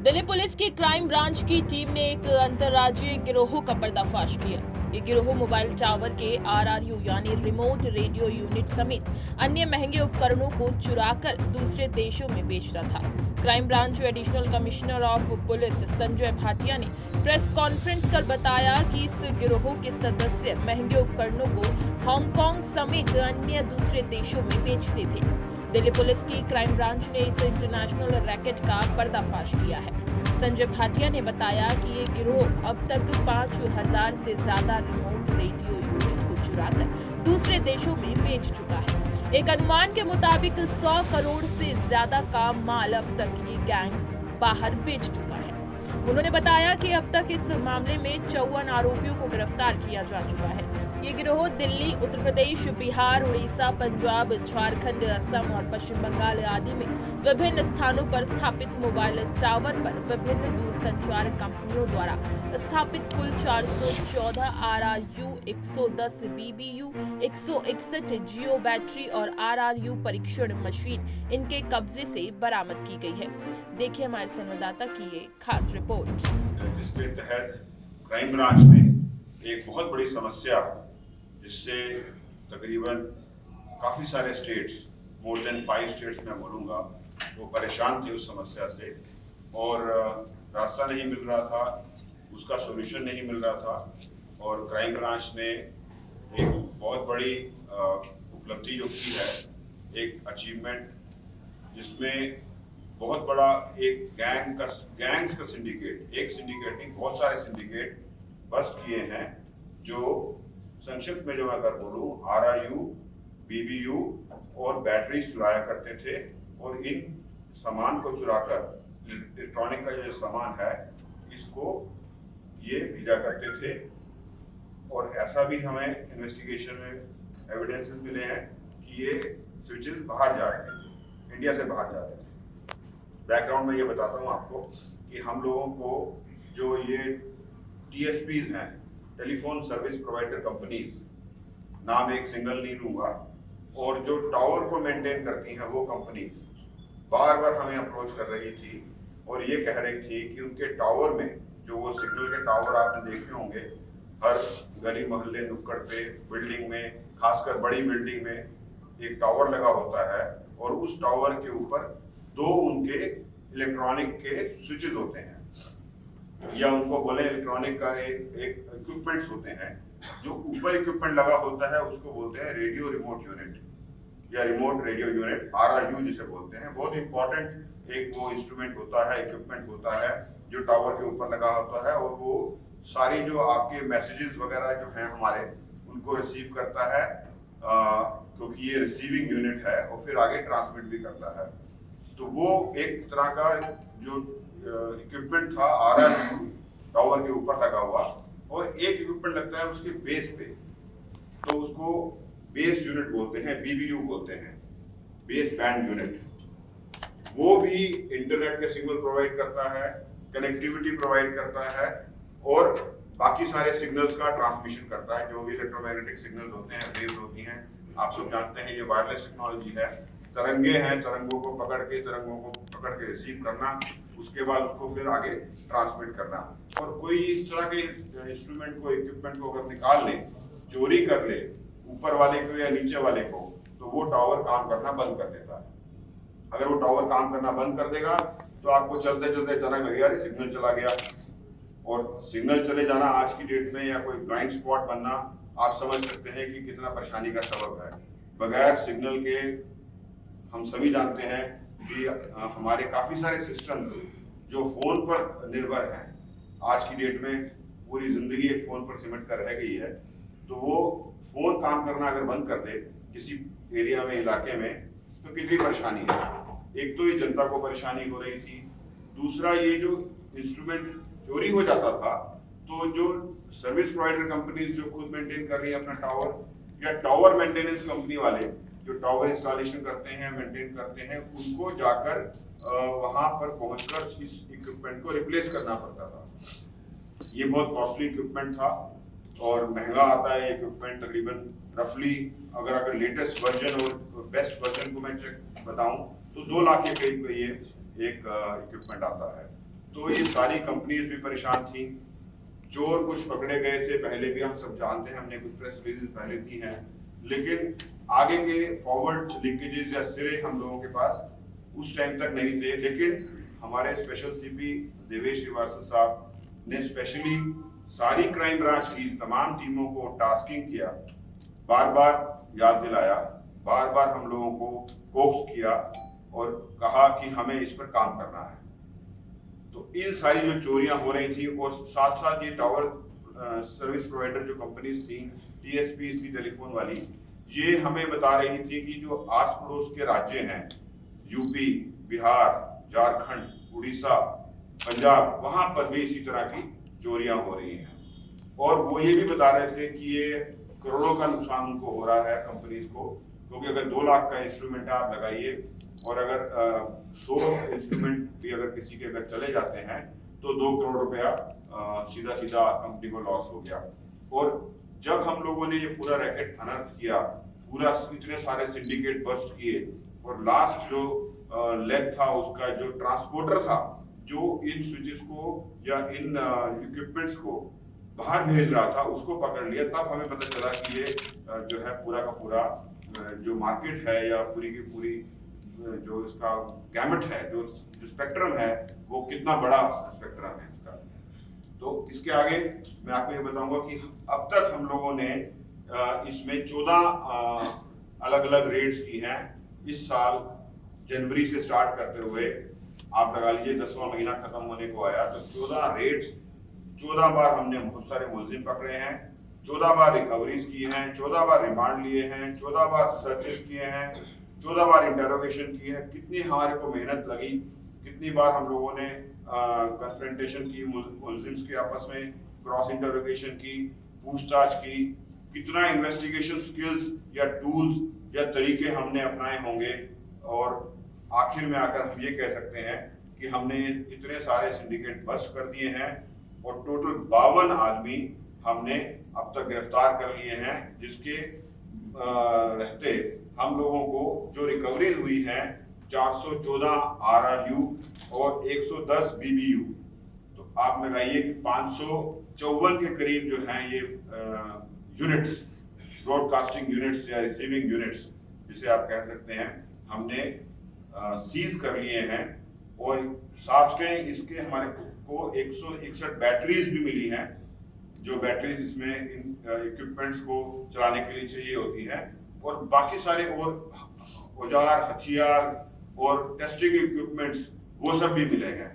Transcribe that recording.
Delhi police की crime branch की team ने एक अंतर्राज्यीय गिरोह का पर्दाफाश किया। ये गिरोह मोबाइल टावर के आरआरयू यानी रिमोट रेडियो यूनिट समेत अन्य महंगे उपकरणों को चुराकर दूसरे देशों में बेच रहा था। Crime branch additional commissioner of police Sanjay Bhatia ने प्रेस कॉन्फ्रेंस कर बताया कि इस गिरोह के सदस्य महंगे उपकरणों को हांगकांग समेत अन्य दूसरे देशों में बेचते थे। दिल्ली पुलिस की क्राइम ब्रांच ने इस इंटरनेशनल रैकेट का पर्दाफाश किया है। संजय भाटिया ने बताया कि ये गिरोह अब तक 5,000 से ज्यादा रिमोट रेडियो यूनिट को चुराकर दूसरे देशों में बेच चुका है। एक अनुमान के मुताबिक 100 करोड़ से ज्यादा का माल अब तक ये गैंग बाहर बेच चुका है। उन्होंने बताया कि अब तक इस मामले में 54 आरोपियों को गिरफ्तार किया जा चुका है। ये गिरोह दिल्ली, उत्तर प्रदेश, बिहार, उड़ीसा, पंजाब, झारखंड, असम और पश्चिम बंगाल आदि में विभिन्न स्थानों पर स्थापित मोबाइल टावर पर विभिन्न दूरसंचार कंपनियों द्वारा स्थापित कुल 414 आरआरयू, 110 बीबीयू, 161 जियो बैटरी और आरआरयू परीक्षण मशीन इनके कब्जे से बरामद की गई है। देखिए हमारे संवाददाता की ये खास रिपोर्ट। जिसके तहत क्राइम ब्रांच ने एक बहुत बड़ी समस्या जिससे तकरीबन काफ़ी सारे स्टेट्स, मोर देन 5 स्टेट्स मैं बोलूँगा, वो परेशान थे उस समस्या से और रास्ता नहीं मिल रहा था, उसका सोल्यूशन नहीं मिल रहा था। और क्राइम ब्रांच ने एक बहुत बड़ी उपलब्धि जो की है, एक अचीवमेंट, जिसमें बहुत बड़ा एक गैंग्स का सिंडिकेट, एक सिंडिकेट नहीं बहुत सारे सिंडिकेट बस्ट किए हैं, जो संक्षिप्त में जो मैं अगर बोलूं आरआरयू, बीबीयू और बैटरीज चुराया करते थे और इन सामान को चुराकर इलेक्ट्रॉनिक का जो सामान है इसको ये भेजा करते थे। और ऐसा भी हमें इन्वेस्टिगेशन में एविडेंसेस मिले हैं कि ये स्विचेस बाहर जा रहे हैं, इंडिया से बाहर जा रहे हैं। बैकग्राउंड में ये बताता हूँ आपको कि हम लोगों को जो ये टीएसपीज हैं, टेलीफोन सर्विस प्रोवाइडर कंपनीज, नाम एक सिंगल नहीं लूंगा, और जो टावर को मेंटेन करती हैं वो कंपनीज बार बार हमें अप्रोच कर रही थी और ये कह रही थी कि उनके टावर में, जो वो सिग्नल के टावर आपने देखे होंगे हर गली मोहल्ले नुक्कड़ पे, बिल्डिंग में, खासकर बड़ी बिल्डिंग में एक टावर लगा होता है और उस टावर के ऊपर 2 उनके इलेक्ट्रॉनिक के स्विचेस होते हैं, या उनको बोले इलेक्ट्रॉनिक का एक इक्विपमेंट्स होते हैं। जो ऊपर इक्विपमेंट लगा होता है उसको बोलते हैं रेडियो रिमोट यूनिट या रिमोट रेडियो यूनिट, आरआरयू जिसे बोलते हैं। बहुत इंपॉर्टेंट एक वो इंस्ट्रूमेंट होता है, इक्विपमेंट होता है जो टावर के ऊपर लगा होता है और वो सारी जो आपके मैसेजेस वगैरह जो हैं हमारे, उनको रिसीव करता है, क्योंकि ये रिसीविंग यूनिट है, और फिर आगे ट्रांसमिट भी करता है। तो वो एक तरह का जो इक्विपमेंट था आरआरयू टावर के ऊपर लगा हुआ, और एक इक्विपमेंट लगता है उसके बेस पे, तो उसको बेस यूनिट बोलते हैं, बीबीयू बोलते हैं, बेस बैंड यूनिट। वो भी इंटरनेट के सिग्नल प्रोवाइड करता है, कनेक्टिविटी प्रोवाइड करता है और बाकी सारे सिग्नल्स का ट्रांसमिशन करता है। जो भी इलेक्ट्रोमैग्नेटिक सिग्नल्स होते हैं, वेव्स होती हैं, आप सब जानते हैं ये वायरलेस टेक्नोलॉजी है। तरंगे हैं, तरंगों को पकड़ के रिसीव करना, उसके बाद उसको फिर आगे ट्रांसमिट करना। और कोई इस तरह के इंस्ट्रूमेंट को, इक्विपमेंट को अगर निकाल ले, चोरी कर ले ऊपर वाले को या नीचे वाले को, तो वो टावर काम करना बंद कर देता है। अगर वो टावर काम करना बंद कर देगा तो आपको चलते चलते अचानक लगेगा अरे सिग्नल चला गया। और सिग्नल चले जाना आज की डेट में, या कोई ब्लाइंड स्पॉट बनना, आप समझ सकते हैं कि कितना परेशानी का सबब है। बगैर सिग्नल के हम सभी जानते हैं कि हमारे काफी सारे सिस्टम्स जो फोन पर निर्भर हैं, आज की डेट में पूरी जिंदगी एक फोन पर सिमट कर रह गई है, तो वो फोन काम करना अगर बंद कर दे किसी एरिया में, इलाके में, तो कितनी परेशानी है। एक तो ये जनता को परेशानी हो रही थी, दूसरा ये जो इंस्ट्रूमेंट चोरी हो जाता था, तो जो सर्विस प्रोवाइडर कंपनीज जो खुद मेंटेन कर रही है अपना टावर, या टावर मेंटेनेंस कंपनी वाले जो टावर इंस्टॉलेशन करते हैं, मेंटेन करते हैं, उनको जाकर वहां पर पहुंचकर इस इक्विपमेंट को रिप्लेस करना पड़ता था। ये बहुत कॉस्टली इक्विपमेंट था और महंगा आता है इक्विपमेंट। तकरीबन रफली अगर लेटेस्ट वर्जन और बेस्ट वर्जन को मैं बताऊं तो 2 लाख के करीब ये एक इक्विपमेंट आता है। तो ये सारी कंपनीज भी परेशान थी। चोर कुछ पकड़े गए थे, पहले भी हम सब जानते हैं, हमने कुछ प्रेस रिलीज पहले दी हैं, लेकिन आगे के फॉरवर्ड लीकेजेस या सिरे हम लोगों के पास उस टाइम तक नहीं थे। लेकिन हमारे स्पेशल सीपी देवेश श्रीवास्तव साहब ने स्पेशली सारी क्राइम ब्रांच की तमाम टीमों को टास्किंग किया, बार बार याद दिलाया, बार बार हम लोगों को कोक्स किया और कहा कि हमें इस पर काम करना है। तो इन सारी जो चोरियां हो रही थी और साथ साथ ये टावर सर्विस प्रोवाइडर जो कंपनीज थी, टीएसपीज थी टेलीफोन वाली, ये हमें बता रही थी कि जो आस पड़ोस के राज्य हैं, यूपी, बिहार, झारखंड, उड़ीसा, पंजाब, वहां पर भी इसी तरह की चोरियां हो रही हैं। और वो ये भी बता रहे थे कि ये करोड़ों का नुकसान उनको हो रहा है कंपनीज को, क्योंकि अगर 2 लाख का इंस्ट्रूमेंट आप लगाइए और अगर 100 इंस्ट्रूमेंट भी अगर किसी के अगर चले जाते हैं तो 2 करोड़ रुपया सीधा सीधा कंपनी को लॉस हो गया। और जब हम लोगों ने ये पूरा रैकेट अनर्थ किया, पूरा इतने सारे सिंडिकेट बस्ट किए और लास्ट जो लेग था उसका, जो ट्रांसपोर्टर था जो इन स्विचेस को या इन इक्विपमेंट्स को बाहर भेज रहा था, उसको पकड़ लिया, तब हमें पता चला कि ये जो है पूरा का पूरा जो मार्केट है या पूरी की पूरी जो इसका गैमेट है, जो स्पेक्ट्रम है, वो कितना बड़ा स्पेक्ट्रम है इसका। तो इसके आगे मैं आपको ये बताऊंगा कि अब तक हम लोगों ने इसमें 14 अलग अलग रेड्स की हैं। इस साल जनवरी से स्टार्ट करते हुए आप लगा लीजिए 10वां महीना खत्म होने को आया, तो 14 रेड्स, 14 बार हमने बहुत सारे मुलजिम पकड़े हैं, 14 बार रिकवरीज की हैं, 14 बार रिमांड लिए हैं, 14 बार सर्चेस किए हैं, 14 बार इंटरोगेशन की है। कितनी हमारे को मेहनत लगी, कितनी बार हम लोगों ने कन्फ्रंटेशन की, मुलजिम्स के आपस में क्रॉस इंटरोगेशन की, पूछताछ की, कितना इन्वेस्टिगेशन स्किल्स या टूल्स या तरीके हमने अपनाए होंगे। और आखिर में आकर हम ये कह सकते हैं कि हमने इतने सारे सिंडिकेट बस्ट कर दिए हैं और टोटल 52 आदमी हमने अब तक गिरफ्तार कर लिए हैं, जिसके रहते हम लोगों को जो रिकवरीज हुई हैं 414 RRU और 110 BBU, तो आप लगाइए कि 554 के करीब जो हैं ये यूनिट्स, ब्रॉडकास्टिंग यूनिट्स या रिसीविंग यूनिट्स जिसे आप कह सकते हैं, हमने सीज कर लिए हैं। और साथ में इसके हमारे को 161 बैटरीज भी मिली हैं, जो बैटरीज इसमें इन इक्विपमेंट्स को चलाने के लिए चाहिए होती हैं, और बाकी सारे और औजार, हथियार और टेस्टिंग इक्विपमेंट्स वो सब भी मिले हैं।